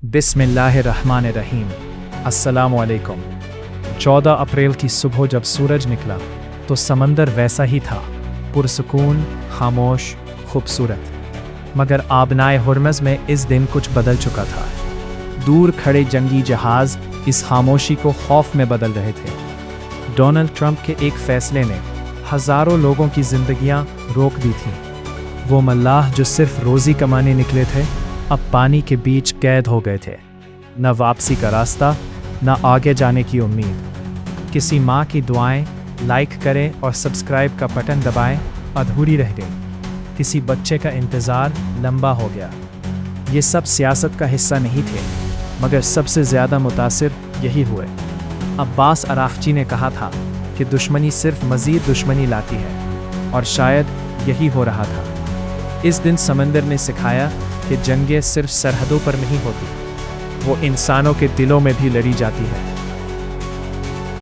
बिस्मिल्लाहिर्रहमानिर्रहीम। अस्सलामु अलैकुम। 14 अप्रैल की सुबह जब सूरज निकला तो समंदर वैसा ही था, पुरसुकून, खामोश, खूबसूरत। मगर आबनाए हुर्मज़ में इस दिन कुछ बदल चुका था। दूर खड़े जंगी जहाज़ इस खामोशी को खौफ में बदल रहे थे। डोनाल्ड ट्रंप के एक फैसले ने हज़ारों लोगों की ज़िंदगियां रोक दी थीं। वो मल्लाह जो सिर्फ रोज़ी कमाने निकले थे, अब पानी के बीच कैद हो गए थे। न वापसी का रास्ता, न आगे जाने की उम्मीद। किसी माँ की दुआएं, लाइक करें और सब्सक्राइब का बटन दबाएं, अधूरी रह गई। किसी बच्चे का इंतज़ार लंबा हो गया। ये सब सियासत का हिस्सा नहीं थे, मगर सबसे ज़्यादा मुतासिर यही हुए। अब्बास अराग़ची ने कहा था कि दुश्मनी सिर्फ मज़ीद दुश्मनी लाती है, और शायद यही हो रहा था। इस दिन समंदर ने सिखाया कि जंगें सिर्फ सरहदों पर नहीं होती, वो इंसानों के दिलों में भी लड़ी जाती है।